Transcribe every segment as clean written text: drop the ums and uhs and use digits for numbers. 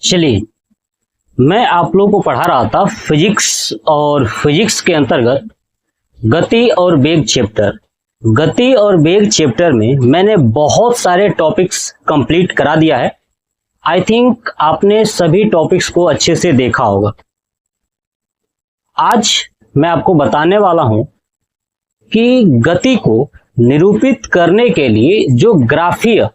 चलिए, मैं आप लोगों को पढ़ा रहा था फिजिक्स और फिजिक्स के अंतर्गत गति और वेग चैप्टर। गति और वेग चैप्टर में मैंने बहुत सारे टॉपिक्स कंप्लीट करा दिया है। आई थिंक आपने सभी टॉपिक्स को अच्छे से देखा होगा। आज मैं आपको बताने वाला हूं कि गति को निरूपित करने के लिए जो ग्राफीय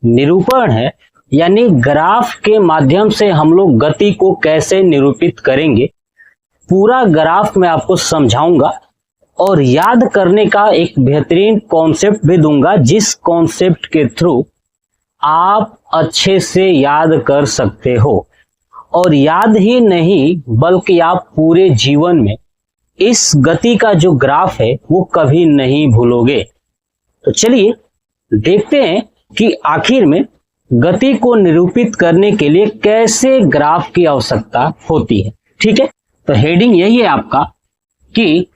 निरूपण है, यानी ग्राफ के माध्यम से हम लोग गति को कैसे निरूपित करेंगे, पूरा ग्राफ मैं आपको समझाऊंगा और याद करने का एक बेहतरीन कॉन्सेप्ट भी दूंगा, जिस कॉन्सेप्ट के थ्रू आप अच्छे से याद कर सकते हो। और याद ही नहीं बल्कि आप पूरे जीवन में इस गति का जो ग्राफ है वो कभी नहीं भूलोगे। तो चलिए देखते हैं कि आखिर में गति को निरूपित करने के लिए कैसे ग्राफ की आवश्यकता होती है। ठीक है, तो हेडिंग यही है आपका कि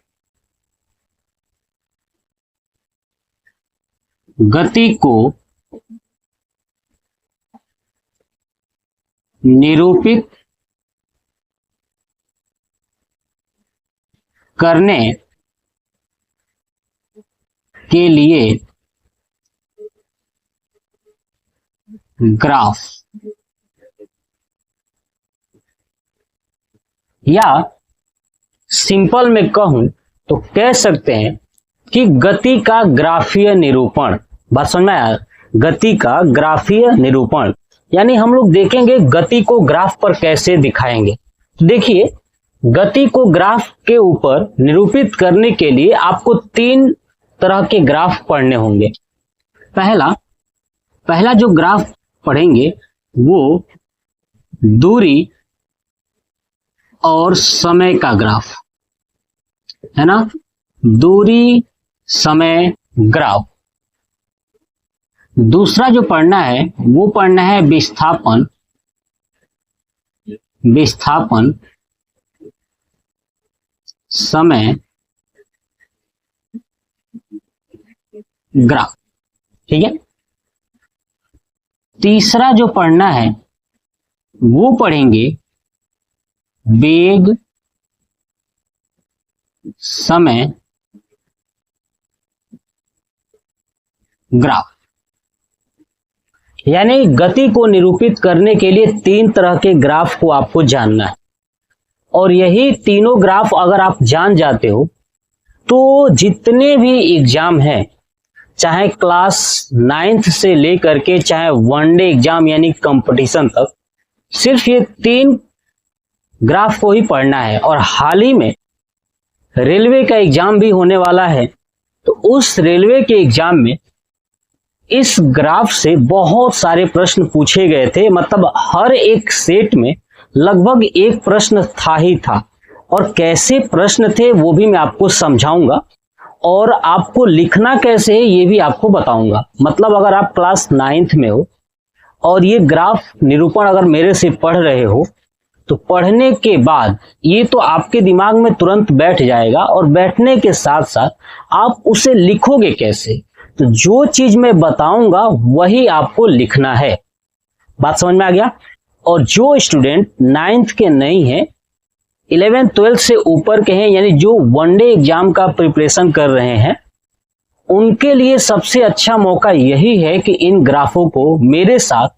गति को निरूपित करने के लिए ग्राफ, या सिंपल में कहूं तो कह सकते हैं कि गति का ग्राफीय निरूपण। बात समझ में आया? गति का ग्राफीय निरूपण यानी हम लोग देखेंगे गति को ग्राफ पर कैसे दिखाएंगे। तो देखिए, गति को ग्राफ के ऊपर निरूपित करने के लिए आपको तीन तरह के ग्राफ पढ़ने होंगे। पहला जो ग्राफ पढ़ेंगे वो दूरी और समय का ग्राफ है ना, दूरी समय ग्राफ। दूसरा जो पढ़ना है वो पढ़ना है विस्थापन समय ग्राफ। ठीक है, तीसरा जो पढ़ना है वो पढ़ेंगे वेग समय ग्राफ। यानी गति को निरूपित करने के लिए तीन तरह के ग्राफ को आपको जानना है, और यही तीनों ग्राफ अगर आप जान जाते हो तो जितने भी एग्जाम हैं, चाहे क्लास 9th से लेकर के चाहे वनडे एग्जाम यानी कंपटीशन तक, सिर्फ ये तीन ग्राफ को ही पढ़ना है। और हाल ही में रेलवे का एग्जाम भी होने वाला है, तो उस रेलवे के एग्जाम में इस ग्राफ से बहुत सारे प्रश्न पूछे गए थे। मतलब हर एक सेट में लगभग एक प्रश्न था ही था, और कैसे प्रश्न थे वो भी मैं आपको समझाऊंगा, और आपको लिखना कैसे है ये भी आपको बताऊंगा। मतलब अगर आप क्लास 9th में हो और ये ग्राफ निरूपण अगर मेरे से पढ़ रहे हो, तो पढ़ने के बाद ये तो आपके दिमाग में तुरंत बैठ जाएगा, और बैठने के साथ साथ आप उसे लिखोगे कैसे। तो जो चीज मैं बताऊंगा वही आपको लिखना है। बात समझ में आ गया? और जो स्टूडेंट 9th के नहीं है, 11th 12th से ऊपर के हैं, यानी जो वनडे एग्जाम का प्रिपरेशन कर रहे हैं, उनके लिए सबसे अच्छा मौका यही है कि इन ग्राफों को मेरे साथ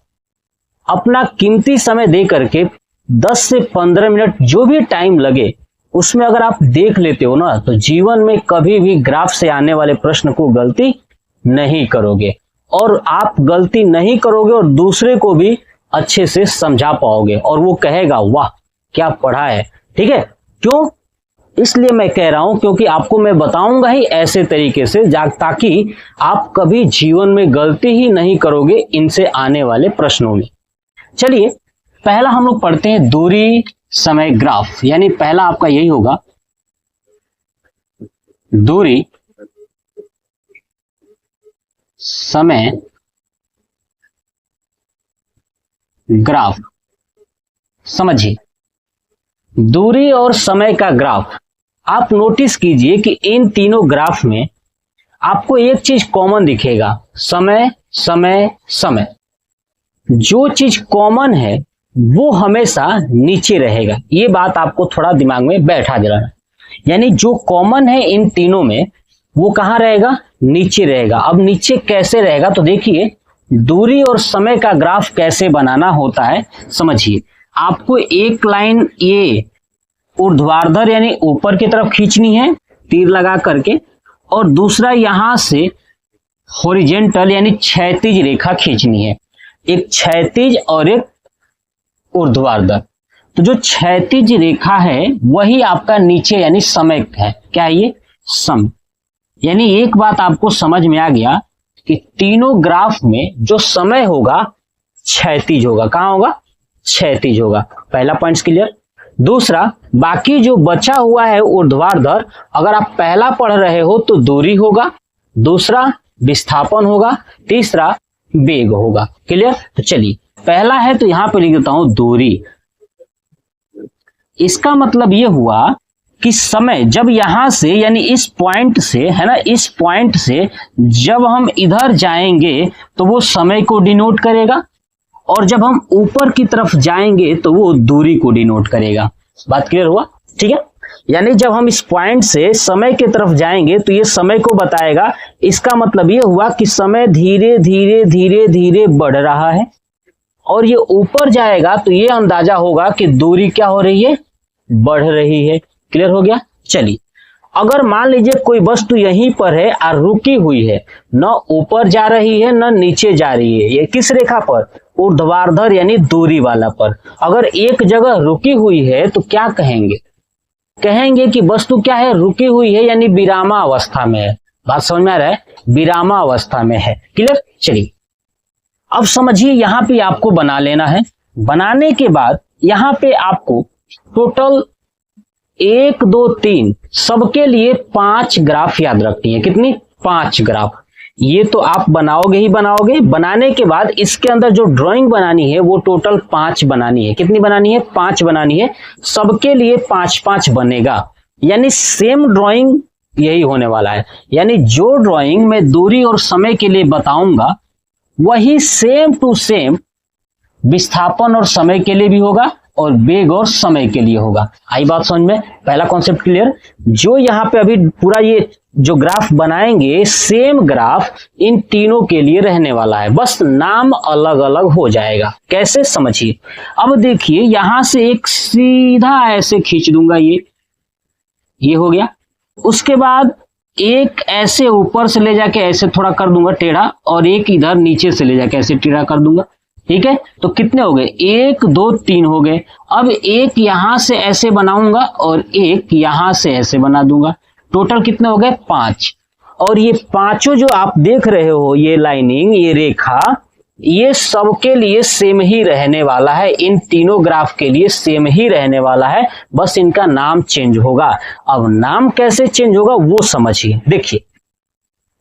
अपना कीमती समय दे करके 10 से 15 मिनट जो भी टाइम लगे उसमें अगर आप देख लेते हो ना, तो जीवन में कभी भी ग्राफ से आने वाले प्रश्न को गलती नहीं करोगे, और आप गलती नहीं करोगे और दूसरे को भी अच्छे से समझा पाओगे, और वो कहेगा वाह क्या पढ़ा है। ठीक है, क्यों? इसलिए मैं कह रहा हूं क्योंकि आपको मैं बताऊंगा ही ऐसे तरीके से ताकि आप कभी जीवन में गलती ही नहीं करोगे इनसे आने वाले प्रश्नों में। चलिए, पहला हम लोग पढ़ते हैं दूरी समय ग्राफ। यानी पहला आपका यही होगा, दूरी समय ग्राफ। समझिए, दूरी और समय का ग्राफ आप नोटिस कीजिए कि इन तीनों ग्राफ में आपको एक चीज कॉमन दिखेगा, समय समय समय। जो चीज कॉमन है वो हमेशा नीचे रहेगा। ये बात आपको थोड़ा दिमाग में बैठा देना। यानी जो कॉमन है इन तीनों में वो कहाँ रहेगा? नीचे रहेगा। अब नीचे कैसे रहेगा? तो देखिए दूरी और समय का ग्राफ कैसे बनाना होता है समझिए। आपको एक लाइन ये ऊर्ध्वाधर यानी ऊपर की तरफ खींचनी है तीर लगा करके, और दूसरा यहां से हॉरिजेंटल यानी क्षैतिज रेखा खींचनी है। एक क्षैतिज और एक ऊर्ध्वाधर। तो जो क्षैतिज रेखा है वही आपका नीचे यानी समय है। क्या है ये? समय। यानी एक बात आपको समझ में आ गया कि तीनों ग्राफ में जो समय होगा क्षैतिज होगा। कहां होगा? क्षैतिज होगा। पहला पॉइंट क्लियर। दूसरा, बाकी जो बचा हुआ है ऊर्ध्वाधर, अगर आप पहला पढ़ रहे हो तो दूरी होगा, दूसरा विस्थापन होगा, तीसरा वेग होगा। क्लियर? तो चलिए पहला है तो यहां पे लिख देता हूं दूरी। इसका मतलब ये हुआ कि समय जब यहां से यानी इस पॉइंट से है ना, इस पॉइंट से जब हम इधर जाएंगे तो वो समय को डिनोट करेगा, और जब हम ऊपर की तरफ जाएंगे तो वो दूरी को डिनोट करेगा। बात क्लियर हुआ? ठीक है। यानी जब हम इस पॉइंट से समय की तरफ जाएंगे तो ये समय को बताएगा। इसका मतलब ये हुआ कि समय धीरे धीरे धीरे धीरे बढ़ रहा है, और ये ऊपर जाएगा तो ये अंदाजा होगा कि दूरी क्या हो रही है? बढ़ रही है। क्लियर हो गया? चलिए अगर मान लीजिए कोई वस्तु यहीं पर है और रुकी हुई है, न ऊपर जा रही है न नीचे जा रही है, ये किस रेखा पर? ऊर्ध्वाधर यानी दूरी वाला पर। अगर एक जगह रुकी हुई है तो क्या कहेंगे? कहेंगे कि वस्तु क्या है? रुकी हुई है यानी विरामा अवस्था में है। बात समझ में आ रहा है? विरामा अवस्था में है। क्लियर? चलिए अब समझिए यहां पे आपको बना लेना है। बनाने के बाद यहां पे आपको टोटल 1 2 3 सबके लिए 5 ग्राफ याद रखनी है। कितनी? 5 ग्राफ। ये तो आप बनाओगे ही बनाओगे। बनाने के बाद इसके अंदर जो ड्राइंग बनानी है वो टोटल 5 बनानी है। कितनी बनानी है? 5 बनानी है। सबके लिए 5-5 बनेगा, यानी सेम ड्राइंग यही होने वाला है। यानी जो ड्राइंग मैं दूरी और समय के लिए बताऊंगा वही सेम टू सेम विस्थापन और समय के लिए भी होगा और वेग और समय के लिए होगा। आई बात समझ में? पहला कॉन्सेप्ट क्लियर। जो यहां पे अभी पूरा ये जो ग्राफ बनाएंगे सेम ग्राफ इन तीनों के लिए रहने वाला है, बस नाम अलग अलग हो जाएगा। कैसे? समझिए। अब देखिए यहां से एक सीधा ऐसे खींच दूंगा, ये हो गया। उसके बाद एक ऐसे ऊपर से ले जाके ऐसे थोड़ा कर दूंगा टेढ़ा, और एक इधर नीचे से ले जाके ऐसे टेढ़ा कर दूंगा। ठीक है, तो कितने हो गए? 1 2 3 हो गए। अब एक यहां से ऐसे बनाऊंगा और एक यहां से ऐसे बना दूंगा। टोटल कितने हो गए? 5। और ये पांचों जो आप देख रहे हो, ये लाइनिंग, ये रेखा, ये सबके लिए सेम ही रहने वाला है। इन तीनों ग्राफ के लिए सेम ही रहने वाला है, बस इनका नाम चेंज होगा। अब नाम कैसे चेंज होगा वो समझिए। देखिए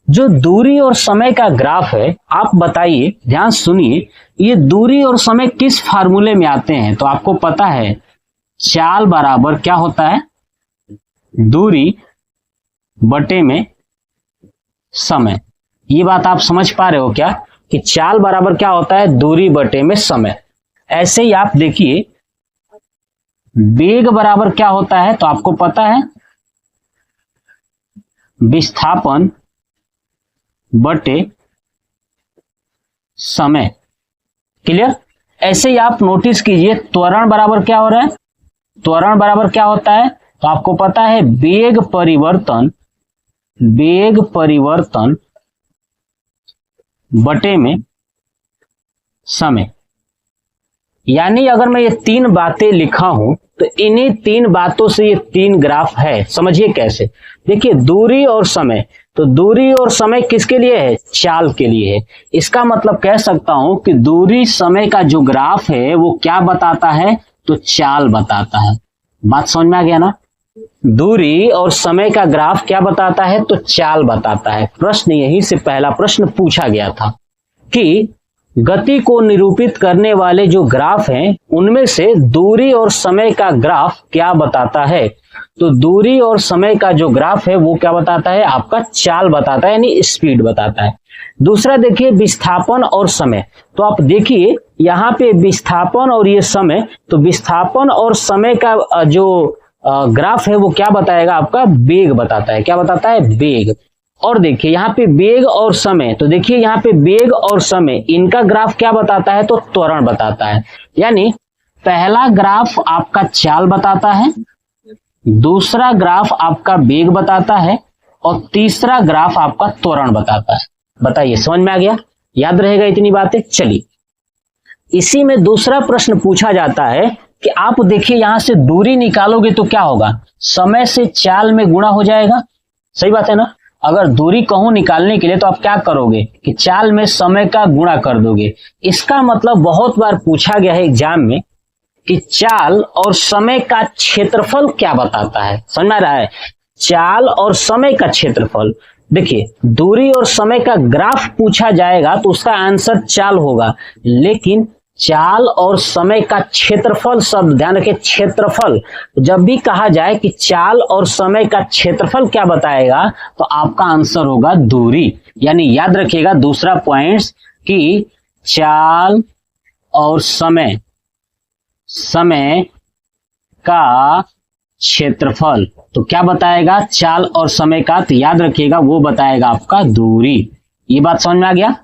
जो दूरी और समय का ग्राफ है, आप बताइए, ध्यान सुनिए, ये दूरी और समय किस फार्मूले में आते हैं? तो आपको पता है चाल बराबर क्या होता है? दूरी बटे में समय। ये बात आप समझ पा रहे हो क्या कि चाल बराबर क्या होता है? दूरी बटे में समय। ऐसे ही आप देखिए वेग बराबर क्या होता है? तो आपको पता है विस्थापन बटे समय। क्लियर? ऐसे ही आप नोटिस कीजिए त्वरण बराबर क्या हो रहा है? त्वरण बराबर क्या होता है? तो आपको पता है वेग परिवर्तन बटे में समय। यानी अगर मैं ये 3 बातें लिखा हूं तो इन्हीं 3 बातों से ये 3 ग्राफ है। समझिए कैसे। देखिए दूरी और समय, तो दूरी और समय किसके लिए है? चाल के लिए है। इसका मतलब कह सकता हूं कि दूरी समय का जो ग्राफ है वो क्या बताता है? तो चाल बताता है। बात समझ में आ गया ना? दूरी और समय का ग्राफ क्या बताता है? तो चाल बताता है। प्रश्न यहीं से पहला प्रश्न पूछा गया था कि गति को निरूपित करने वाले जो ग्राफ हैं उनमें से दूरी और समय का ग्राफ क्या बताता है। तो दूरी और समय का जो ग्राफ है वो क्या बताता है, आपका चाल बताता है, यानी स्पीड बताता है। दूसरा देखिए विस्थापन और समय। तो आप देखिए यहाँ पे विस्थापन और ये समय, तो विस्थापन और समय का जो ग्राफ है वो क्या बताएगा, आपका वेग बताता है। क्या बताता है, वेग। और देखिए यहाँ पे वेग और समय, तो देखिए यहाँ पे वेग और समय इनका ग्राफ क्या बताता है, तो त्वरण बताता है। यानी पहला ग्राफ आपका चाल बताता है, दूसरा ग्राफ आपका वेग बताता है और तीसरा ग्राफ आपका त्वरण बताता है। बताइए समझ में आ गया, याद रहेगा इतनी बातें। चलिए इसी में दूसरा प्रश्न पूछा जाता है कि आप देखिए यहां से दूरी निकालोगे तो क्या होगा, समय से चाल में गुणा हो जाएगा। सही बात है ना। अगर दूरी कहूं निकालने के लिए तो आप क्या करोगे कि चाल में समय का गुणा कर दोगे। इसका मतलब बहुत बार पूछा गया है एग्जाम में कि चाल और समय का क्षेत्रफल क्या बताता है। समझ में आ रहा है, चाल और समय का क्षेत्रफल। देखिए दूरी और समय का ग्राफ पूछा जाएगा तो उसका आंसर चाल होगा, लेकिन चाल और समय का क्षेत्रफल, शब्द ध्यान रखिए क्षेत्रफल, जब भी कहा जाए कि चाल और समय का क्षेत्रफल क्या बताएगा तो आपका आंसर होगा दूरी। यानी याद रखिएगा दूसरा पॉइंट कि चाल और समय का क्षेत्रफल तो क्या बताएगा, चाल और समय का, तो याद रखिएगा वो बताएगा आपका दूरी। ये बात समझ में आ गया।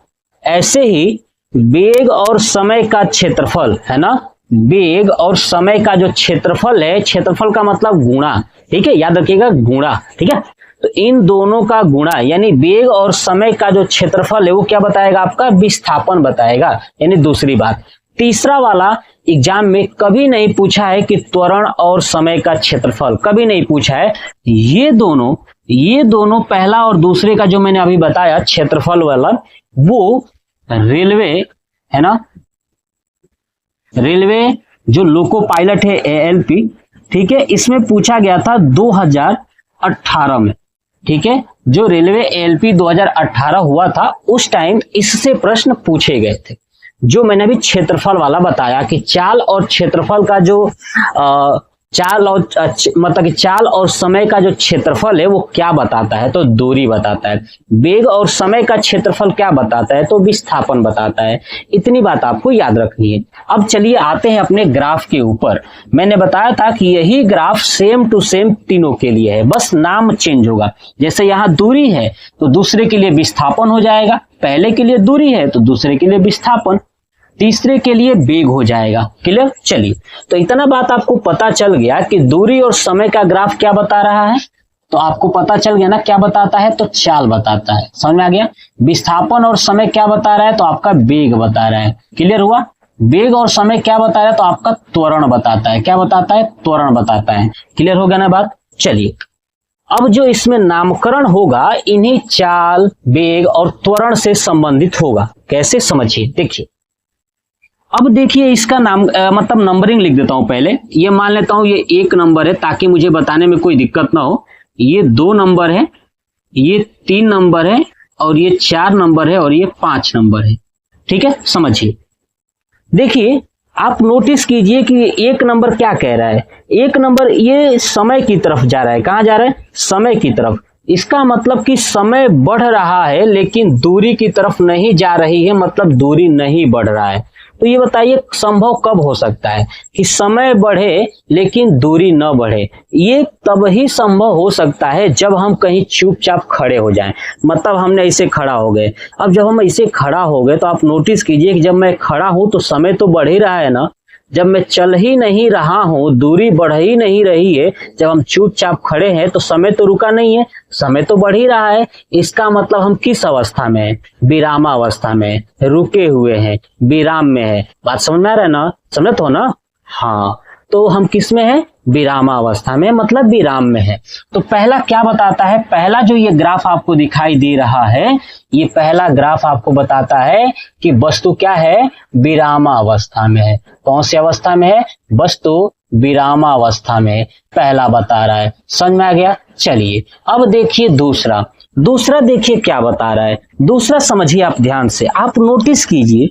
ऐसे ही वेग और समय का क्षेत्रफल है ना, वेग और समय का जो क्षेत्रफल है, क्षेत्रफल का मतलब गुणा, ठीक है, याद रखिएगा गुणा, ठीक है। तो इन दोनों का गुणा यानी वेग और समय का जो क्षेत्रफल है वो क्या बताएगा, आपका विस्थापन बताएगा। यानी दूसरी बात। तीसरा वाला एग्जाम में कभी नहीं पूछा है कि त्वरण और समय का क्षेत्रफल, कभी नहीं पूछा है। ये दोनों पहला और दूसरे का जो मैंने अभी बताया क्षेत्रफल वाला, वो रेलवे है ना, रेलवे जो लोको पायलट है ALP, ठीक है, इसमें पूछा गया था 2018 में, ठीक है, जो रेलवे ALP 2018 हुआ था उस टाइम इससे प्रश्न पूछे गए थे। जो मैंने अभी क्षेत्रफल वाला बताया कि चाल और क्षेत्रफल का जो मतलब कि चाल और समय का जो क्षेत्रफल है वो क्या बताता है, तो दूरी बताता है। वेग और समय का क्षेत्रफल क्या बताता है, तो विस्थापन बताता है। इतनी बात आपको याद रखनी है। अब चलिए आते हैं अपने ग्राफ के ऊपर। मैंने बताया था कि यही ग्राफ सेम टू सेम तीनों के लिए है, बस नाम चेंज होगा। जैसे यहाँ दूरी है तो दूसरे के लिए विस्थापन हो जाएगा, पहले के लिए दूरी है तो दूसरे के लिए विस्थापन, तीसरे के लिए वेग हो जाएगा। क्लियर। चलिए तो इतना बात आपको पता चल गया कि दूरी और समय का ग्राफ क्या बता रहा है, तो आपको पता चल गया ना क्या बताता है, तो चाल बताता है। समझ में आ गया। विस्थापन और समय क्या बता रहा है, तो आपका वेग बता रहा है। क्लियर हुआ। वेग और समय क्या बता रहा है, तो आपका त्वरण बताता है। क्या बताता है, त्वरण बताता है। क्लियर हो गया ना बात। चलिए अब जो इसमें नामकरण होगा इन्हीं चाल, वेग और त्वरण से संबंधित होगा। कैसे, समझिए। देखिए अब देखिए इसका नाम मतलब नंबरिंग लिख देता हूं। पहले ये मान लेता हूं ये 1 नंबर है ताकि मुझे बताने में कोई दिक्कत ना हो। ये 2 नंबर है, ये 3 नंबर है और ये 4 नंबर है और ये 5 नंबर है। ठीक है, समझिए। देखिए आप नोटिस कीजिए कि 1 नंबर क्या कह रहा है, 1 नंबर ये समय की तरफ जा रहा है। कहां जा रहा है, समय की तरफ। इसका मतलब कि समय बढ़ रहा है लेकिन दूरी की तरफ नहीं जा रही है, मतलब दूरी नहीं बढ़ रहा है। तो ये बताइए संभव कब हो सकता है कि समय बढ़े लेकिन दूरी न बढ़े। ये तब ही संभव हो सकता है जब हम कहीं चुपचाप खड़े हो जाएं। मतलब हमने ऐसे खड़ा हो गए, अब जब हम ऐसे खड़ा हो गए तो आप नोटिस कीजिए कि जब मैं खड़ा हूं तो समय तो बढ़ ही रहा है ना। जब मैं चल ही नहीं रहा हूं, दूरी बढ़ ही नहीं रही है, जब हम चुपचाप खड़े हैं तो समय तो रुका नहीं है, समय तो बढ़ ही रहा है। इसका मतलब हम किस अवस्था में है, विरामावस्था में, रुके हुए हैं, विराम में है। बात समझ में आ रहा है ना, समझते हो ना। हाँ, तो हम किस में है, विरामावस्था में, मतलब विराम में है। तो पहला क्या बताता है, पहला जो ये ग्राफ आपको दिखाई दे रहा है, ये पहला ग्राफ आपको बताता है कि वस्तु क्या है, विरामावस्था में है। कौन सी अवस्था में है, वस्तु विरामावस्था में, पहला बता रहा है। समझ में आ गया। चलिए अब देखिए दूसरा देखिए क्या बता रहा है। दूसरा समझिए आप ध्यान से, आप नोटिस कीजिए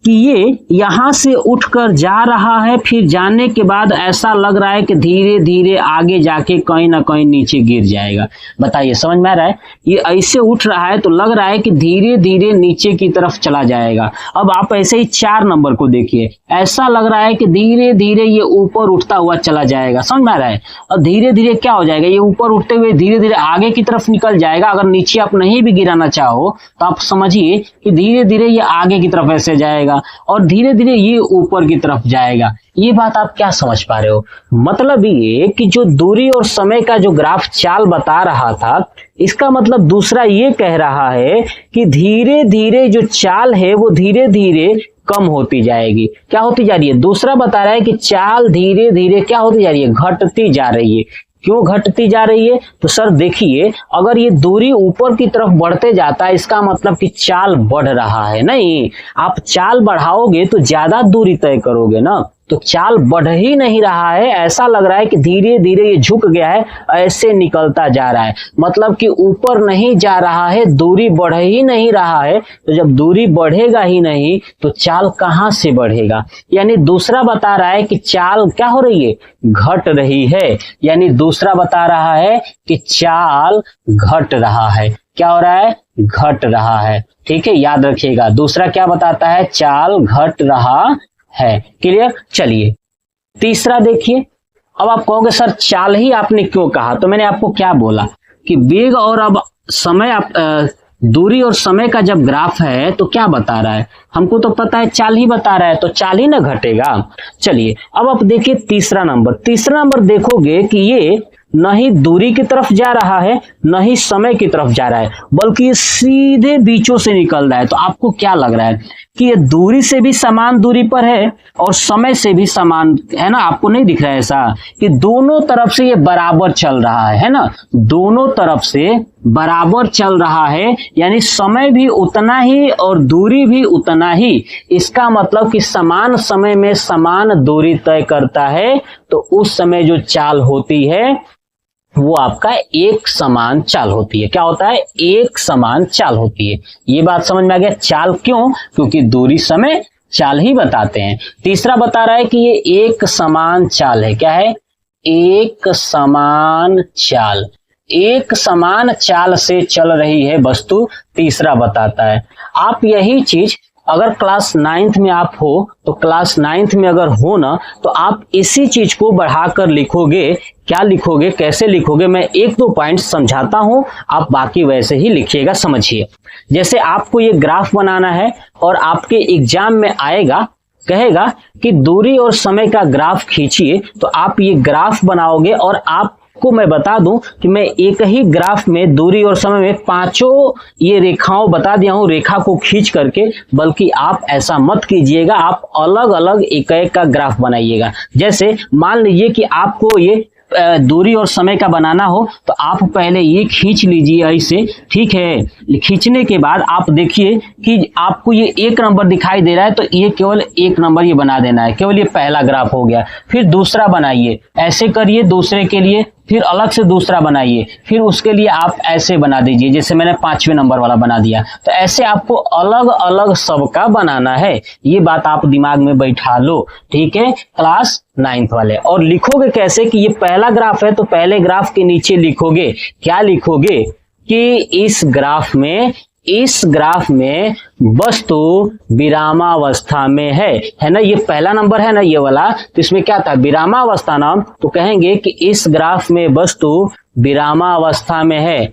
कि ये यहां से उठकर जा रहा है, फिर जाने के बाद ऐसा लग रहा है कि धीरे धीरे आगे जाके कहीं ना कहीं नीचे गिर जाएगा। बताइए समझ में आ रहा है? ये ऐसे उठ रहा है तो लग रहा है कि धीरे धीरे नीचे की तरफ चला जाएगा। अब आप ऐसे ही 4 नंबर को देखिए, ऐसा लग रहा है कि धीरे धीरे ये ऊपर उठता हुआ चला जाएगा। समझ में आ रहा है? और धीरे धीरे क्या हो जाएगा, ये ऊपर उठते हुए धीरे धीरे आगे की तरफ निकल जाएगा। अगर नीचे आप नहीं भी गिराना चाहो तो आप समझिए कि धीरे धीरे ये आगे की तरफ ऐसे जाएगा और धीरे धीरे ये ऊपर की तरफ जाएगा। ये बात आप क्या समझ पा रहे हो? मतलब ये कि जो दूरी और समय का जो ग्राफ चाल बता रहा था, इसका मतलब दूसरा ये कह रहा है कि धीरे धीरे जो चाल है वो धीरे धीरे कम होती जाएगी। क्या होती जा रही है? दूसरा बता रहा है कि चाल धीरे धीरे क्या होती जा रही है? घटती जा रही है। क्यों घटती जा रही है? तो सर देखिए, अगर ये दूरी ऊपर की तरफ बढ़ते जाता है, इसका मतलब कि चाल बढ़ रहा है। नहीं, आप चाल बढ़ाओगे तो ज्यादा दूरी तय करोगे ना, तो चाल बढ़ ही नहीं रहा है। ऐसा लग रहा है कि धीरे धीरे ये झुक गया है, ऐसे निकलता जा रहा है। मतलब कि ऊपर नहीं जा रहा है, दूरी बढ़ ही नहीं रहा है। तो जब दूरी बढ़ेगा ही नहीं तो चाल कहां से बढ़ेगा? यानी दूसरा बता रहा है कि चाल क्या हो रही है? घट रही है। यानी दूसरा बता रहा है कि चाल घट रहा है। क्या हो रहा है? घट रहा है। ठीक है, याद रखिएगा। दूसरा क्या बताता है? चाल घट रहा है। क्लियर? चलिए तीसरा देखिए। अब आप कहोगे सर चाल ही आपने क्यों कहा? तो मैंने आपको क्या बोला कि वेग और अब समय, आप दूरी और समय का जब ग्राफ है तो क्या बता रहा है? हमको तो पता है चाल ही बता रहा है, तो चाल ही ना घटेगा। चलिए अब आप देखिए तीसरा नंबर देखोगे कि ये न ही दूरी की तरफ जा रहा है न ही समय की तरफ जा रहा है, बल्कि ये सीधे बीचों से निकल रहा है। तो आपको क्या लग रहा है कि ये दूरी से भी समान दूरी पर है और समय से भी समान है ना? आपको नहीं दिख रहा है ऐसा कि दोनों तरफ से ये बराबर चल रहा है ना? दोनों तरफ से बराबर चल रहा है, यानी समय भी उतना ही और दूरी भी उतना ही। इसका मतलब कि समान समय में समान दूरी तय करता है, तो उस समय जो चाल होती है वो आपका एक समान चाल होती है। क्या होता है? एक समान चाल होती है। ये बात समझ में आ गया? चाल क्यों? क्योंकि दूरी समय चाल ही बताते हैं। तीसरा बता रहा है कि ये एक समान चाल है। क्या है? एक समान चाल। एक समान चाल से चल रही है वस्तु, तीसरा बताता है। आप यही चीज अगर क्लास 9th में आप हो तो क्लास 9th में अगर हो ना तो आप इसी चीज को बढ़ाकर लिखोगे। क्या लिखोगे, कैसे लिखोगे? मैं 1-2 पॉइंट समझाता हूं, आप बाकी वैसे ही लिखिएगा। समझिए, जैसे आपको ये ग्राफ बनाना है और आपके एग्जाम में आएगा, कहेगा कि दूरी और समय का ग्राफ खींचिए, तो आप ये ग्राफ बनाओगे और आपको मैं बता दूं कि मैं एक ही ग्राफ में दूरी और समय में 5 ये रेखाओं बता दिया हूं, रेखा को खींच करके। बल्कि आप ऐसा मत कीजिएगा, आप अलग अलग एक एक का ग्राफ बनाइएगा। जैसे मान लीजिए कि आपको ये दूरी और समय का बनाना हो तो आप पहले ये खींच लीजिए ऐसे, ठीक है। खींचने के बाद आप देखिए कि आपको ये 1 नंबर दिखाई दे रहा है, तो ये केवल 1 नंबर ये बना देना है, केवल ये पहला ग्राफ हो गया। फिर दूसरा बनाइए, ऐसे करिए दूसरे के लिए, फिर अलग से दूसरा बनाइए, फिर उसके लिए आप ऐसे बना दीजिए, जैसे मैंने 5वें नंबर वाला बना दिया। तो ऐसे आपको अलग अलग सबका बनाना है। ये बात आप दिमाग में बैठा लो, ठीक है, क्लास 9th वाले। और लिखोगे कैसे कि ये पहला ग्राफ है, तो पहले ग्राफ के नीचे लिखोगे, क्या लिखोगे कि इस ग्राफ में वस्तु विरामावस्था में है ना? ये पहला नंबर है ना, ये वाला, तो इसमें क्या था? विरामावस्था नाम। तो कहेंगे कि इस ग्राफ में वस्तु विरामावस्था में है,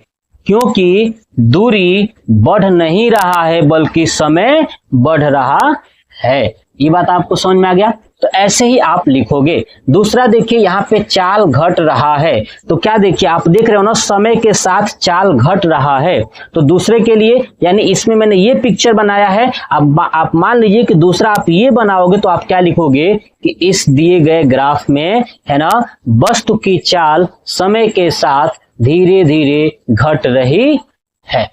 क्योंकि दूरी बढ़ नहीं रहा है बल्कि समय बढ़ रहा है। ये बात आपको समझ में आ गया? तो ऐसे ही आप लिखोगे। दूसरा देखिए, यहाँ पे चाल घट रहा है, तो क्या देखिए, आप देख रहे हो ना, समय के साथ चाल घट रहा है। तो दूसरे के लिए, यानी इसमें मैंने ये पिक्चर बनाया है, अब आप मान लीजिए कि दूसरा आप ये बनाओगे, तो आप क्या लिखोगे कि इस दिए गए ग्राफ में है ना, वस्तु की चाल समय के साथ धीरे धीरे घट रही है।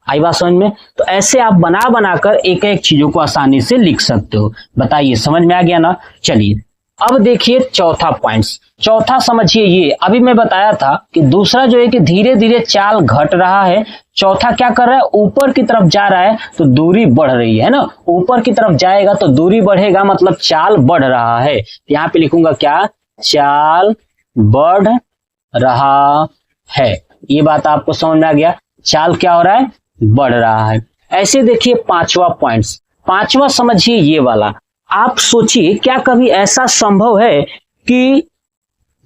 आई बात समझ में? तो ऐसे आप बना बनाकर एक एक चीजों को आसानी से लिख सकते हो। बताइए, समझ में आ गया ना? चलिए अब देखिए चौथा पॉइंट्स, चौथा समझिए ये अभी मैं बताया था कि दूसरा जो है कि धीरे धीरे चाल घट रहा है, चौथा क्या कर रहा है, ऊपर की तरफ जा रहा है तो दूरी बढ़ रही है ना, ऊपर की तरफ जाएगा तो दूरी बढ़ेगा, मतलब चाल बढ़ रहा है। यहाँ पे लिखूंगा क्या, चाल बढ़ रहा है। ये बात आपको समझ में आ गया, चाल क्या हो रहा है, बढ़ रहा है। ऐसे देखिए पांचवा पॉइंट्स, पांचवा समझिए ये वाला, आप सोचिए क्या कभी ऐसा संभव है कि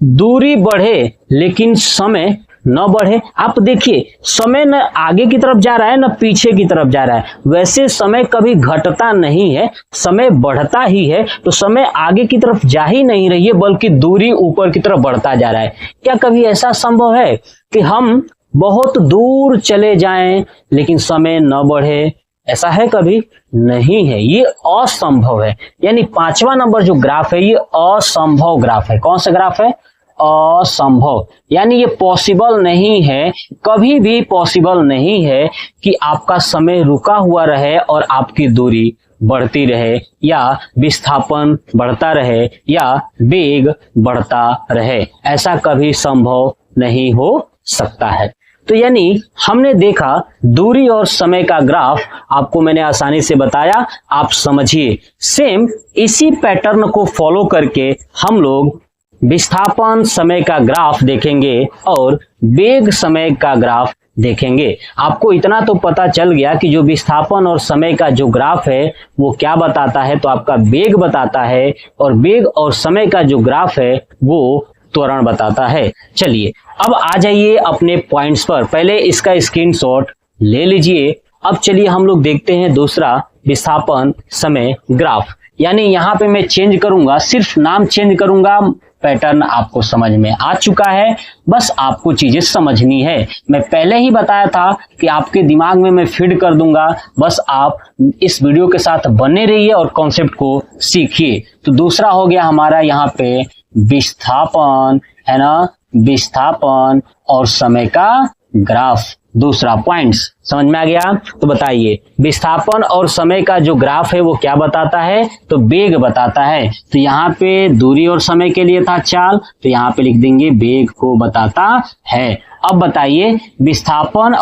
दूरी बढ़े लेकिन समय न बढ़े। आप देखिए समय न आगे की तरफ जा रहा है न पीछे की तरफ जा रहा है, वैसे समय कभी घटता नहीं है, समय बढ़ता ही है। तो समय आगे की तरफ जा ही नहीं रही है बल्कि दूरी ऊपर की तरफ बढ़ता जा रहा है। क्या कभी ऐसा संभव है कि हम बहुत दूर चले जाएं लेकिन समय न बढ़े? ऐसा है कभी? नहीं है, ये असंभव है। यानी पांचवा नंबर जो ग्राफ है ये असंभव ग्राफ है। कौन सा ग्राफ है? असंभव। यानी ये पॉसिबल नहीं है, कभी भी पॉसिबल नहीं है कि आपका समय रुका हुआ रहे और आपकी दूरी बढ़ती रहे या विस्थापन बढ़ता रहे या वेग बढ़ता रहे। ऐसा कभी संभव नहीं हो सकता है। तो यानी हमने देखा दूरी और समय का ग्राफ, आपको मैंने आसानी से बताया, आप समझिए। सेम इसी पैटर्न को फॉलो करके हम लोग विस्थापन समय का ग्राफ देखेंगे और वेग समय का ग्राफ देखेंगे। आपको इतना तो पता चल गया कि जो विस्थापन और समय का जो ग्राफ है वो क्या बताता है, तो आपका वेग बताता है, और वेग और समय का जो ग्राफ है वो त्वरण बताता है। चलिए अब आ जाइए अपने पॉइंट्स पर, पहले इसका स्क्रीनशॉट ले लीजिए। अब चलिए हम लोग देखते हैं दूसरा विस्थापन समय ग्राफ। यानी यहाँ पे मैं चेंज करूंगा, सिर्फ नाम चेंज करूंगा, पैटर्न आपको समझ में आ चुका है, बस आपको चीजें समझनी है। मैं पहले ही बताया था कि आपके दिमाग में मैं फीड कर दूंगा, बस आप इस वीडियो के साथ बने रहिए और कॉन्सेप्ट को सीखिए। तो दूसरा हो गया हमारा यहाँ पे विस्थापन, है ना, विस्थापन और समय का ग्राफ। दूसरा पॉइंट्स समझ में आ गया? तो बताइए विस्थापन और समय का जो ग्राफ है वो क्या बताता है, तो वेग बताता है। तो यहाँ पे दूरी और समय के लिए था चाल, तो यहाँ पे लिख देंगे वेग को बताता है। अब बताइए विस्थापन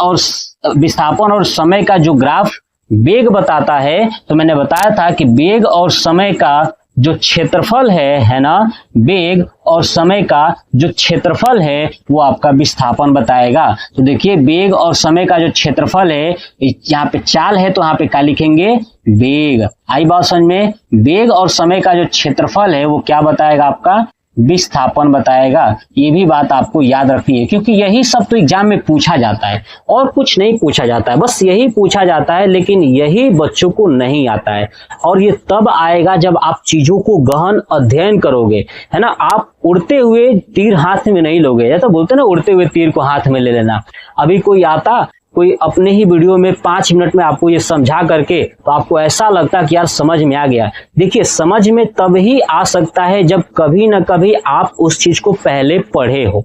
और समय का जो ग्राफ वेग बताता है, तो मैंने बताया था कि वेग और समय का जो क्षेत्रफल है ना, वेग और समय का जो क्षेत्रफल है वो आपका विस्थापन बताएगा। तो देखिए वेग और समय का जो क्षेत्रफल है, यहाँ पे चाल है तो यहाँ पे क्या लिखेंगे, वेग। आई बात समझ में? वेग और समय का जो क्षेत्रफल है वो क्या बताएगा, आपका विस्थापन बताएगा। ये भी बात आपको याद रखनी है क्योंकि यही सब तो एग्जाम में पूछा जाता है और कुछ नहीं पूछा जाता है, बस यही पूछा जाता है, लेकिन यही बच्चों को नहीं आता है। और ये तब आएगा जब आप चीजों को गहन अध्ययन करोगे, है ना। आप उड़ते हुए तीर हाथ में नहीं लोगे, या तो बोलते ना उड़ते हुए तीर को हाथ में ले लेना। अभी कोई अपने ही वीडियो में 5 मिनट में आपको ये समझा करके, तो आपको ऐसा लगता कि यार समझ में आ गया। देखिए समझ में तब ही आ सकता है जब कभी ना कभी आप उस चीज को पहले पढ़े हो,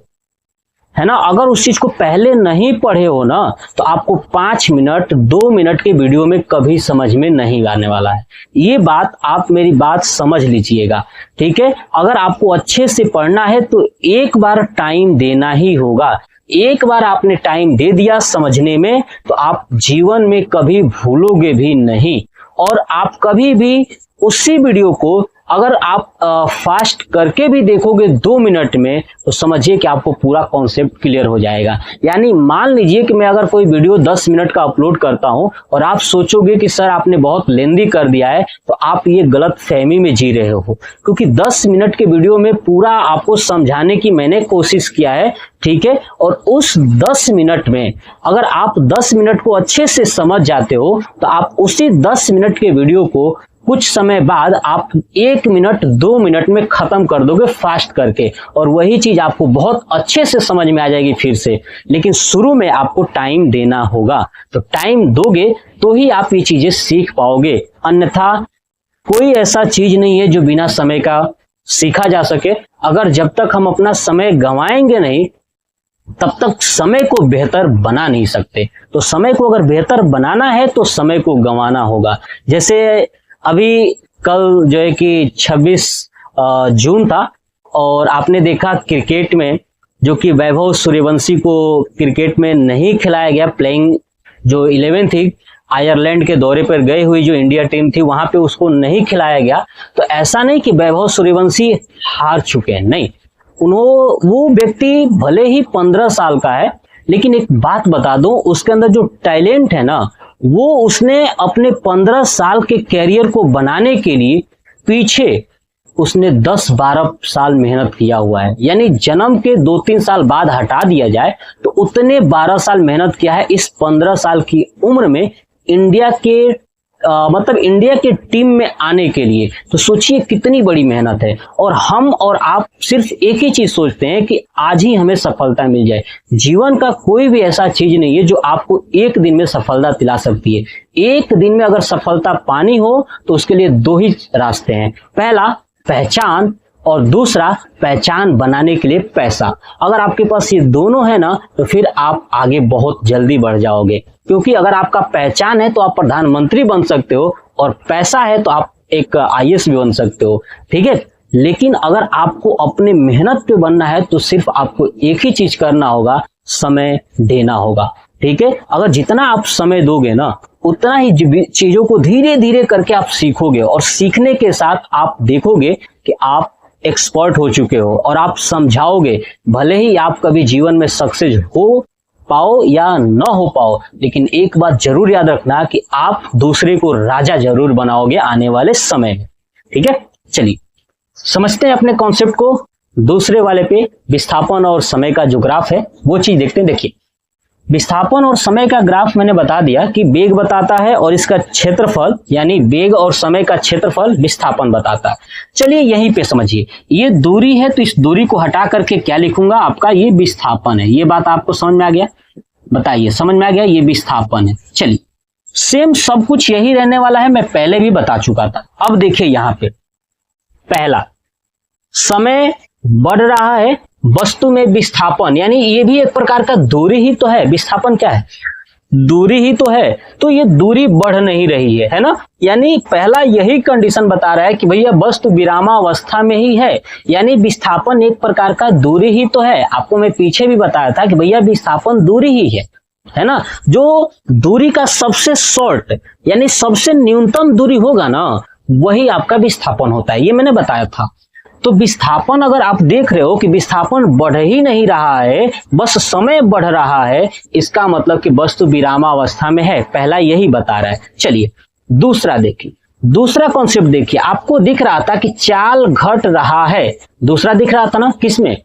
है ना। अगर उस चीज को पहले नहीं पढ़े हो ना, तो आपको 5 मिनट 2 मिनट के वीडियो में कभी समझ में नहीं आने वाला है। ये बात आप मेरी बात समझ लीजिएगा, ठीक है। अगर आपको अच्छे से पढ़ना है तो एक बार टाइम देना ही होगा। एक बार आपने टाइम दे दिया समझने में, तो आप जीवन में कभी भूलोगे भी नहीं। और आप कभी भी उसी वीडियो को अगर आप फास्ट करके भी देखोगे 2 मिनट में, तो समझिए कि आपको पूरा कॉन्सेप्ट क्लियर हो जाएगा। यानी मान लीजिए कि मैं अगर कोई वीडियो 10 मिनट का अपलोड करता हूं और आप सोचोगे कि सर आपने बहुत लेंदी कर दिया है, तो आप ये गलत फहमी में जी रहे हो, क्योंकि 10 मिनट के वीडियो में पूरा आपको समझाने की मैंने कोशिश किया है, ठीक है। और उस 10 मिनट में अगर आप 10 मिनट को अच्छे से समझ जाते हो, तो आप उसी 10 मिनट के वीडियो को कुछ समय बाद आप 1 मिनट 2 मिनट में खत्म कर दोगे फास्ट करके, और वही चीज आपको बहुत अच्छे से समझ में आ जाएगी फिर से। लेकिन शुरू में आपको टाइम देना होगा, तो टाइम दोगे तो ही आप ये चीजें सीख पाओगे, अन्यथा कोई ऐसा चीज नहीं है जो बिना समय का सीखा जा सके। अगर जब तक हम अपना समय गंवाएंगे नहीं, तब तक समय को बेहतर बना नहीं सकते। तो समय को अगर बेहतर बनाना है तो समय को गंवाना होगा। जैसे अभी कल जो है कि 26 जून था। और आपने देखा क्रिकेट में जो कि वैभव सूर्यवंशी को क्रिकेट में नहीं खिलाया गया, प्लेइंग जो 11 थी, आयरलैंड के दौरे पर गई हुई जो इंडिया टीम थी वहां पे उसको नहीं खिलाया गया। तो ऐसा नहीं कि वैभव सूर्यवंशी हार चुके हैं, नहीं, वो व्यक्ति भले ही 15 साल का है, लेकिन एक बात बता दूं, उसके अंदर जो टैलेंट है ना, वो उसने अपने 15 साल के कैरियर को बनाने के लिए पीछे उसने 10-12 साल मेहनत किया हुआ है। यानी जन्म के 2-3 साल बाद हटा दिया जाए तो उतने 12 साल मेहनत किया है इस 15 साल की उम्र में इंडिया के मतलब इंडिया के टीम में आने के लिए। तो सोचिए कितनी बड़ी मेहनत है। और हम और आप सिर्फ एक ही चीज सोचते हैं कि आज ही हमें सफलता मिल जाए। जीवन का कोई भी ऐसा चीज नहीं है जो आपको एक दिन में सफलता दिला सकती है। एक दिन में अगर सफलता पानी हो तो उसके लिए 2 ही रास्ते हैं, पहला पहचान और दूसरा पहचान बनाने के लिए पैसा। अगर आपके पास ये दोनों है ना तो फिर आप आगे बहुत जल्दी बढ़ जाओगे, क्योंकि अगर आपका पहचान है तो आप प्रधानमंत्री बन सकते हो और पैसा है तो आप एक आईएएस भी बन सकते हो, ठीक है। लेकिन अगर आपको अपने मेहनत पे बनना है तो सिर्फ आपको एक ही चीज करना होगा, समय देना होगा, ठीक है। अगर जितना आप समय दोगे ना उतना ही चीजों को धीरे धीरे करके आप सीखोगे, और सीखने के साथ आप देखोगे कि आप एक्सपर्ट हो चुके हो और आप समझाओगे। भले ही आप कभी जीवन में सक्सेस हो पाओ या न हो पाओ, लेकिन एक बात जरूर याद रखना कि आप दूसरे को राजा जरूर बनाओगे आने वाले समय में, ठीक है। चलिए समझते हैं अपने कॉन्सेप्ट को। दूसरे वाले पे विस्थापन और समय का जो ग्राफ है वो चीज देखते हैं। देखिए विस्थापन और समय का ग्राफ मैंने बता दिया कि वेग बताता है और इसका क्षेत्रफल यानी वेग और समय का क्षेत्रफल विस्थापन बताता है। चलिए यहीं पे समझिए, ये दूरी है तो इस दूरी को हटा करके क्या लिखूंगा, आपका ये विस्थापन है। ये बात आपको समझ में आ गया? बताइए समझ में आ गया? ये विस्थापन है। चलिए सेम सब कुछ यही रहने वाला है, मैं पहले भी बता चुका था। अब देखिए यहाँ पे पहला, समय बढ़ रहा है, वस्तु में विस्थापन यानी ये भी एक प्रकार का दूरी ही तो है। विस्थापन क्या है? दूरी ही तो है। तो ये दूरी बढ़ नहीं रही है ना। यानी पहला यही कंडीशन बता रहा है कि भैया वस्तु विरामावस्था में ही है, यानी विस्थापन एक प्रकार का दूरी ही तो है। आपको मैं पीछे भी बताया था कि भैया विस्थापन दूरी ही है ना। जो दूरी का सबसे शॉर्ट यानी सबसे न्यूनतम दूरी होगा ना वही आपका विस्थापन होता है, ये मैंने बताया था। तो विस्थापन अगर आप देख रहे हो कि विस्थापन बढ़ ही नहीं रहा है, बस समय बढ़ रहा है, इसका मतलब कि वस्तु विरामावस्था में है। पहला यही बता रहा है। चलिए दूसरा देखिए, दूसरा कॉन्सेप्ट देखिए। आपको दिख रहा था कि चाल घट रहा है, दूसरा दिख रहा था ना, किसमें?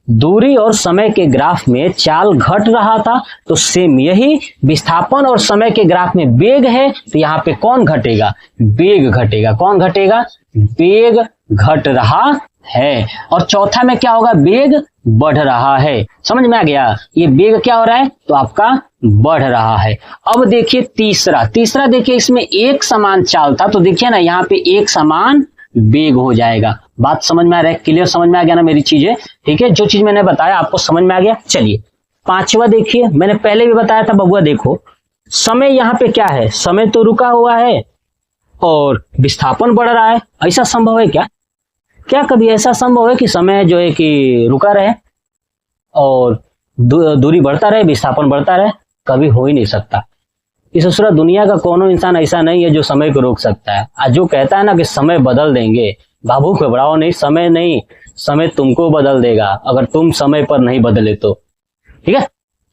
दूरी और समय के ग्राफ में चाल घट रहा था। तो सेम यही विस्थापन और समय के ग्राफ में वेग है, तो यहाँ पे कौन घटेगा? वेग घटेगा। कौन घटेगा? वेग घट रहा है। और चौथा में क्या होगा? वेग बढ़ रहा है। समझ में आ गया? ये वेग क्या हो रहा है? तो आपका बढ़ रहा है। अब देखिए तीसरा देखिए, इसमें एक समान चाल था तो देखिए ना यहाँ पे एक समान वेग हो जाएगा। बात समझ में आ रहा है? क्लियर समझ में आ गया ना मेरी चीजें? ठीक है, जो चीज मैंने बताया आपको समझ में आ गया। चलिए पांचवा देखिए, मैंने पहले भी बताया था बबुआ, देखो समय यहाँ पे क्या है? समय तो रुका हुआ है और विस्थापन बढ़ रहा है। ऐसा संभव है क्या? क्या कभी ऐसा संभव है कि समय जो है कि रुका रहे और दूरी बढ़ता रहे, विस्थापन बढ़ता रहे? कभी हो ही नहीं सकता। इस पूरा दुनिया का कोनो इंसान ऐसा नहीं है जो समय को रोक सकता है। आज जो कहता है ना कि समय बदल देंगे, बाबू घबराओ नहीं, समय तुमको बदल देगा अगर तुम समय पर नहीं बदले तो। ठीक है,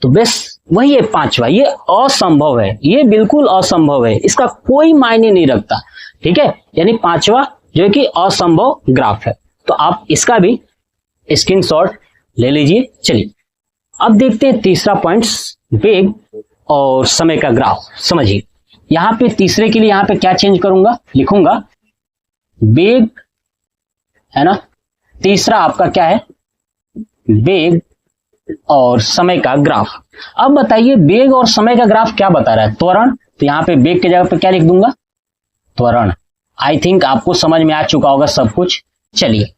तो बस वही है पांचवा, ये असंभव है, ये बिल्कुल असंभव है, इसका कोई मायने नहीं रखता। ठीक है, यानी पांचवा जो है कि असंभव ग्राफ है। तो आप इसका भी स्क्रीनशॉट ले लीजिए। चलिए अब देखते हैं तीसरा पॉइंट, वेग और समय का ग्राफ। समझिए यहां पे तीसरे के लिए यहां पे क्या चेंज करूंगा, लिखूंगा वेग, है ना। तीसरा आपका क्या है? वेग और समय का ग्राफ। अब बताइए वेग और समय का ग्राफ क्या बता रहा है? त्वरण। तो यहां पे वेग की जगह पे क्या लिख दूंगा? त्वरण। आई थिंक आपको समझ में आ चुका होगा सब कुछ। चलिए,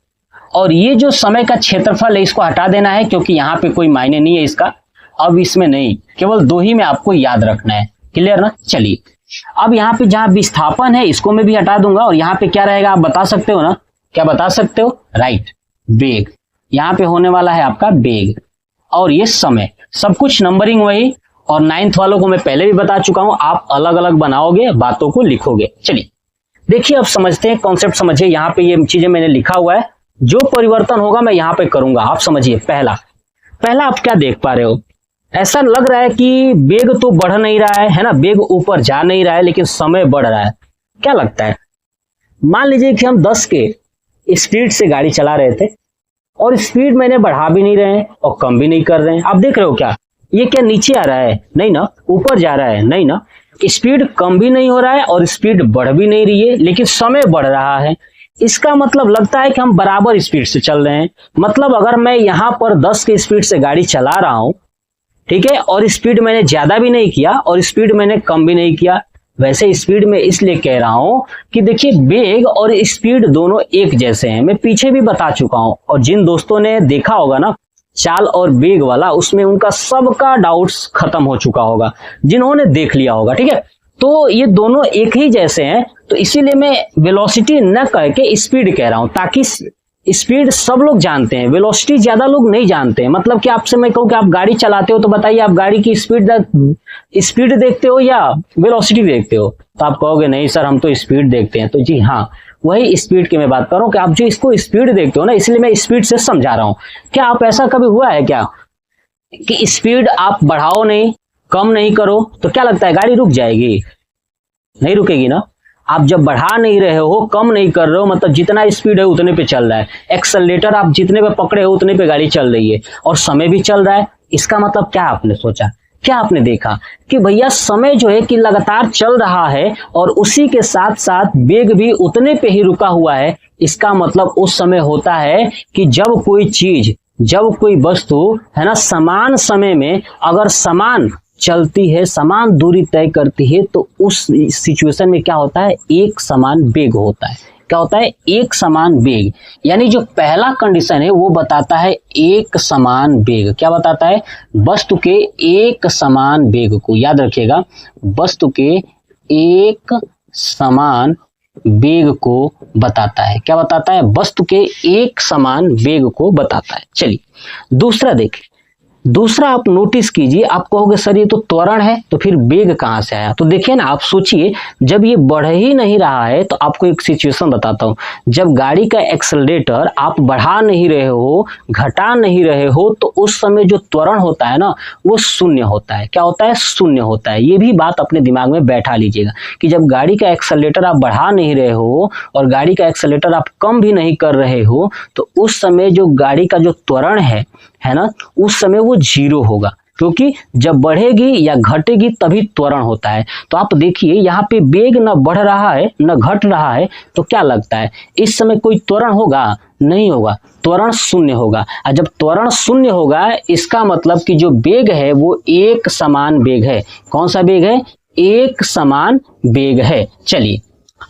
और ये जो समय का क्षेत्रफल है इसको हटा देना है क्योंकि यहाँ पे कोई मायने नहीं है इसका। अब इसमें नहीं, केवल दो ही में आपको याद रखना है। क्लियर ना? चलिए अब यहाँ पे जहां विस्थापन है इसको मैं भी हटा दूंगा और यहाँ पे क्या रहेगा आप बता सकते हो ना? क्या बता सकते हो? राइट, वेग। यहाँ पे होने वाला है आपका वेग, और ये समय, सब कुछ नंबरिंग वही। और 9th वालों को मैं पहले भी बता चुका हूं, आप अलग अलग बनाओगे, बातों को लिखोगे। चलिए देखिए, अब समझते हैं, कॉन्सेप्ट समझिए। यहाँ पे ये चीजें मैंने लिखा हुआ है, जो परिवर्तन होगा मैं यहाँ पे करूंगा, आप समझिए। पहला आप क्या देख पा रहे हो? ऐसा लग रहा है कि वेग तो बढ़ नहीं रहा है ना, वेग ऊपर जा नहीं रहा है, लेकिन समय बढ़ रहा है। क्या लगता है? मान लीजिए कि हम 10 के स्पीड से गाड़ी चला रहे थे, और स्पीड मैंने बढ़ा भी नहीं रहे हैं और कम भी नहीं कर रहे हैं। आप देख रहे हो क्या? ये क्या नीचे आ रहा है? नहीं ना। ऊपर जा रहा है? नहीं ना। स्पीड कम भी नहीं हो रहा है और स्पीड बढ़ भी नहीं रही है, लेकिन समय बढ़ रहा है। इसका मतलब लगता है कि हम बराबर स्पीड से चल रहे हैं। मतलब अगर मैं यहाँ पर 10 की स्पीड से गाड़ी चला रहा हूं, ठीक है, और स्पीड मैंने ज्यादा भी नहीं किया और स्पीड मैंने कम भी नहीं किया। वैसे स्पीड में इसलिए कह रहा हूं कि देखिए, वेग और स्पीड दोनों एक जैसे हैं। मैं पीछे भी बता चुका हूं, और जिन दोस्तों ने देखा होगा ना चाल और वेग वाला, उसमें उनका सबका डाउट्स खत्म हो चुका होगा, जिन्होंने देख लिया होगा। ठीक है, तो ये दोनों एक ही जैसे हैं, तो इसीलिए मैं वेलोसिटी न कह के स्पीड कह रहा हूं, ताकि स्पीड सब लोग जानते हैं, वेलोसिटी ज्यादा लोग नहीं जानते हैं। मतलब कि आपसे मैं कहूं कि आप गाड़ी चलाते हो, तो बताइए आप गाड़ी की स्पीड देखते हो या वेलोसिटी देखते हो? तो आप कहोगे नहीं सर, हम तो स्पीड देखते हैं। तो जी हाँ, वही स्पीड की मैं बात कर रहा हूं कि आप जो इसको स्पीड देखते हो ना, इसलिए मैं स्पीड से समझा रहा हूं। क्या आप ऐसा कभी हुआ है क्या कि स्पीड आप बढ़ाओ नहीं, कम नहीं करो, तो क्या लगता है गाड़ी रुक जाएगी? नहीं रुकेगी ना। आप जब बढ़ा नहीं रहे हो, कम नहीं कर रहे हो, मतलब जितना स्पीड है उतने पे चल रहा है। एक्सेलरेटर आप जितने पे पकड़े हो उतने पे गाड़ी चल रही है, और समय भी चल रहा है। इसका मतलब क्या आपने सोचा, क्या आपने देखा कि भैया समय जो है कि लगातार चल रहा है, और उसी के साथ साथ वेग भी उतने पे ही रुका हुआ है। इसका मतलब उस समय होता है कि जब कोई चीज, जब कोई वस्तु है ना, समान समय में अगर समान चलती है, समान दूरी तय करती है, तो उस सिचुएशन में क्या होता है? एक समान वेग होता है। क्या होता है? एक समान वेग। यानी जो पहला कंडीशन है वो बताता है एक समान वेग। क्या बताता है? वस्तु के एक समान वेग को, याद रखिएगा, वस्तु के एक समान वेग को बताता है। क्या बताता है? वस्तु के एक समान वेग को बताता है। चलिए दूसरा देखें। दूसरा आप नोटिस कीजिए, आप कहोगे सर ये तो त्वरण है, तो फिर वेग कहां से आया? तो देखिए ना, आप सोचिए, जब ये बढ़ ही नहीं रहा है, तो आपको एक सिचुएशन बताता हूं। जब गाड़ी का एक्सेलरेटर आप बढ़ा नहीं रहे हो, घटा नहीं रहे हो, तो उस समय जो त्वरण होता है ना, वो शून्य होता है। क्या होता है? शून्य होता है। ये भी बात अपने दिमाग में बैठा लीजिएगा कि जब गाड़ी का एक्सेलरेटर आप बढ़ा नहीं रहे हो और गाड़ी का एक्सेलरेटर आप कम भी नहीं कर रहे हो, तो उस समय जो गाड़ी का जो त्वरण है ना, उस समय वो 0 होगा, क्योंकि जब बढ़ेगी या घटेगी तभी त्वरण होता है। तो आप देखिए यहाँ पे वेग न बढ़ रहा है न घट रहा है, तो क्या लगता है इस समय कोई त्वरण होगा? नहीं होगा, त्वरण शून्य होगा। और जब त्वरण शून्य होगा, इसका मतलब कि जो वेग है वो एक समान वेग है। कौन सा वेग है? एक समान वेग है। चलिए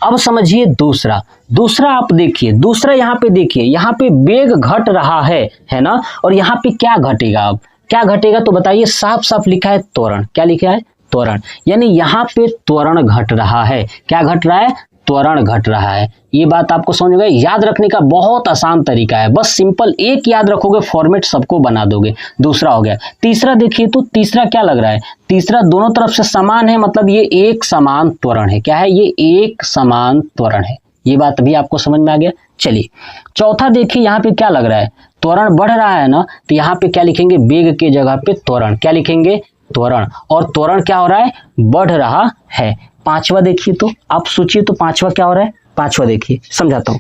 अब समझिए दूसरा आप देखिए, दूसरा यहाँ पे देखिए, यहाँ पे वेग घट रहा है ना, और यहाँ पे क्या घटेगा? अब क्या घटेगा तो बताइए? साफ साफ लिखा है त्वरण। क्या लिखा है? त्वरण। यानी यहाँ पे त्वरण घट रहा है। क्या घट रहा है? त्वरण घट रहा है। ये बात आपको समझ गए? याद रखने का बहुत आसान तरीका है, बस सिंपल एक याद रखोगे, फॉर्मेट सबको बना दोगे। दूसरा हो गया। तीसरा देखिए, तो तीसरा क्या लग रहा है? तीसरा दोनों तरफ से समान है, मतलब ये एक समान त्वरण है। क्या है? ये एक समान त्वरण है। ये बात भी आपको समझ में आ गया। चलिए चौथा देखिए, यहाँ पे क्या लग रहा है? त्वरण बढ़ रहा है ना, तो यहाँ पे क्या लिखेंगे? वेग के जगह पे त्वरण। क्या लिखेंगे? त्वरण। और त्वरण क्या हो रहा है? बढ़ रहा है। पांचवा देखिए, तो आप सोचिए, तो पांचवा क्या हो रहा है? पांचवा देखिए, समझाता हूं।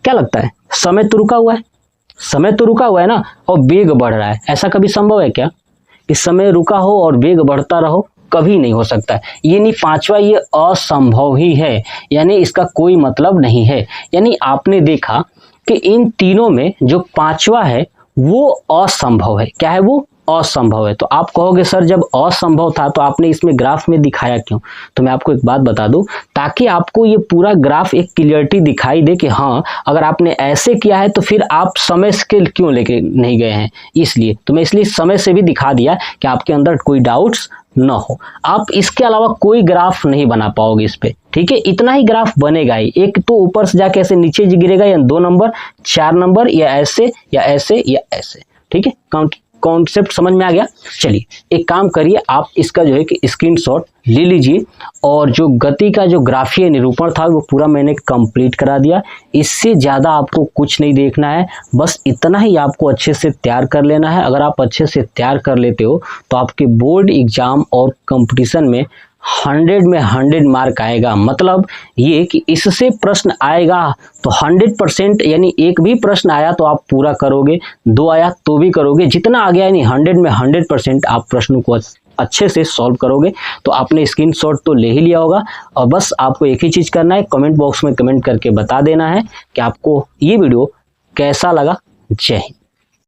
क्या लगता है? समय तो रुका हुआ है, समय तो रुका हुआ है ना, और वेग बढ़ रहा है। ऐसा कभी संभव है क्या कि समय रुका हो और वेग बढ़ता रहो? कभी नहीं हो सकता है। ये नहीं, पांचवा ये असंभव ही है, यानी इसका कोई मतलब नहीं है। यानी आपने देखा कि इन तीनों में जो पांचवा है वो असंभव है। क्या है? वो असंभव है। तो आप कहोगे सर जब असंभव था तो आपने इसमें ग्राफ में दिखाया क्यों? तो मैं आपको एक बात बता दूं, ताकि आपको ये पूरा ग्राफ एक क्लियरिटी दिखाई दे कि हाँ, अगर आपने ऐसे किया है तो फिर आप समय के क्यों लेके नहीं गए हैं, इसलिए तो मैं इसलिए समय से भी दिखा दिया कि आपके अंदर कोई डाउट्स न हो। आप इसके अलावा कोई ग्राफ नहीं बना पाओगे इस पे, ठीक है। इतना ही ग्राफ बनेगा ही, एक तो ऊपर से जाके ऐसे नीचे गिरेगा, या 2 नंबर 4 नंबर, या ऐसे या ऐसे या ऐसे, ठीक है। कॉन्सेप्ट समझ में आ गया। चलिए एक काम करिए, आप इसका जो है कि स्क्रीनशॉट ले लीजिए, और जो गति का जो ग्राफीय निरूपण था वो पूरा मैंने कंप्लीट करा दिया। इससे ज़्यादा आपको कुछ नहीं देखना है, बस इतना ही आपको अच्छे से तैयार कर लेना है। अगर आप अच्छे से तैयार कर लेते हो तो आपके बोर्ड एग्जाम और कंपटीशन में 100 में 100 मार्क आएगा। मतलब ये कि इससे प्रश्न आएगा तो 100%, यानी एक भी प्रश्न आया तो आप पूरा करोगे, 2 आया तो भी करोगे, जितना आ गया यानी 100 में 100% आप प्रश्न को अच्छे से सॉल्व करोगे। तो आपने स्क्रीनशॉट तो ले ही लिया होगा, और बस आपको एक ही चीज़ करना है, कमेंट बॉक्स में कमेंट करके बता देना है कि आपको ये वीडियो कैसा लगा। जय हिंद।